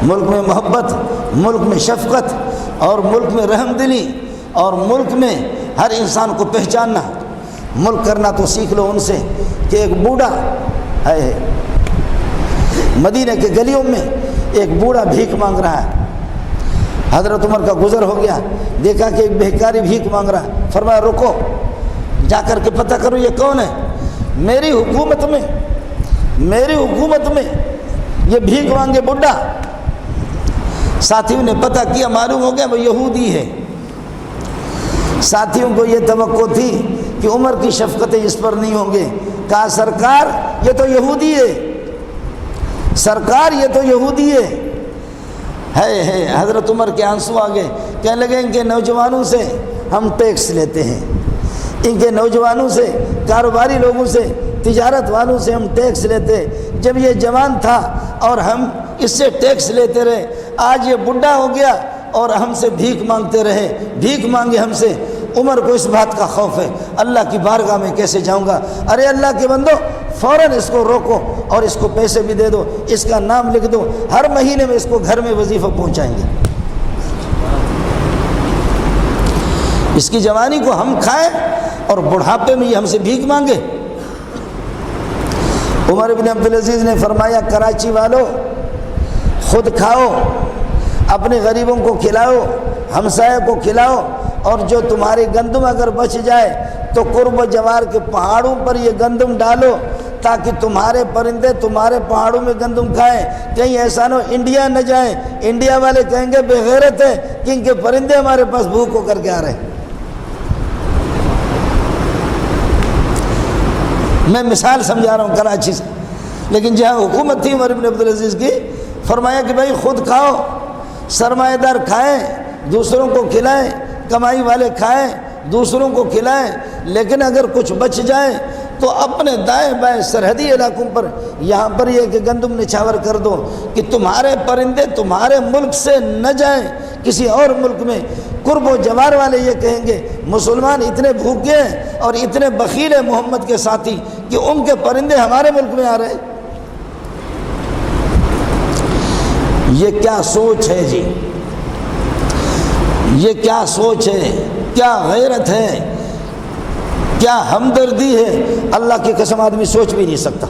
ملک میں محبت، ملک میں شفقت، اور ملک میں رحم دلی، اور ملک میں ہر انسان کو پہچاننا۔ ملک کرنا تو سیکھ لو ان سے کہ ایک بوڑھا ہے مدینہ کے گلیوں میں، ایک بوڑھا بھیک مانگ رہا ہے۔ حضرت عمر کا گزر ہو گیا، دیکھا کہ ایک بھیکاری بھیک مانگ رہا ہے، فرمایا رکو، جا کر کے پتہ کرو یہ کون ہے۔ میری حکومت میں یہ بھیک مانگے بڈھا۔ ساتھیوں نے پتہ کیا، معلوم ہو گیا وہ یہودی ہے۔ ساتھیوں کو یہ توقع تھی کہ عمر کی شفقتیں اس پر نہیں ہوں گے، کہا سرکار یہ تو یہودی ہے، سرکار یہ تو یہودی ہے۔ حضرت عمر کے آنسو آ گئے، کہنے لگے ان کے نوجوانوں سے ہم ٹیکس لیتے ہیں، ان کے نوجوانوں سے، کاروباری لوگوں سے، تجارت والوں سے ہم ٹیکس لیتے۔ جب یہ جوان تھا اور ہم اس سے ٹیکس لیتے رہے، آج یہ بڈھا ہو گیا اور ہم سے بھیک مانگتے رہے، بھیک مانگے ہم سے۔ عمر کو اس بات کا خوف ہے، اللہ کی بارگاہ میں کیسے جاؤں گا؟ ارے اللہ کے بندو، فوراً اس کو روکو اور اس کو پیسے بھی دے دو، اس کا نام لکھ دو، ہر مہینے میں اس کو گھر میں وظیفہ پہنچائیں گے۔ اس کی جوانی کو ہم کھائیں اور بڑھاپے میں یہ ہم سے بھیک مانگے۔ عمر بن عبدالعزیز نے فرمایا کراچی والو، خود کھاؤ، اپنے غریبوں کو کھلاؤ، ہمسایہ کو کھلاؤ، اور جو تمہاری گندم اگر بچ جائے تو قرب و جوار کے پہاڑوں پر یہ گندم ڈالو تاکہ تمہارے پرندے تمہارے پہاڑوں میں گندم کھائیں، کہیں ایسا نہ ہو انڈیا نہ جائیں، انڈیا والے کہیں گے بے غیرت ہے کہ ان کے پرندے ہمارے پاس بھوک ہو کر کے آ رہے ہیں۔ میں مثال سمجھا رہا ہوں کراچی سے، لیکن جہاں حکومت تھی عمر بن عبدالعزیز کی، فرمایا کہ بھائی خود کھاؤ، سرمایہ دار کھائیں، دوسروں کو کھلائیں، کمائی والے کھائیں، دوسروں کو کھلائیں، لیکن اگر کچھ بچ جائے تو اپنے دائیں بائیں سرحدی علاقوں پر یہاں پر یہ کہ گندم نچھاور کر دو کہ تمہارے پرندے تمہارے ملک سے نہ جائیں کسی اور ملک میں۔ قرب و جوار والے یہ کہیں گے مسلمان اتنے بھوکے ہیں اور اتنے بخیل ہیں محمد کے ساتھی کہ ان کے پرندے ہمارے ملک میں آ رہے ہیں۔ یہ کیا سوچ ہے جی، یہ کیا سوچ ہے، کیا غیرت ہے، کیا ہمدردی ہے، اللہ کی قسم آدمی سوچ بھی نہیں سکتا۔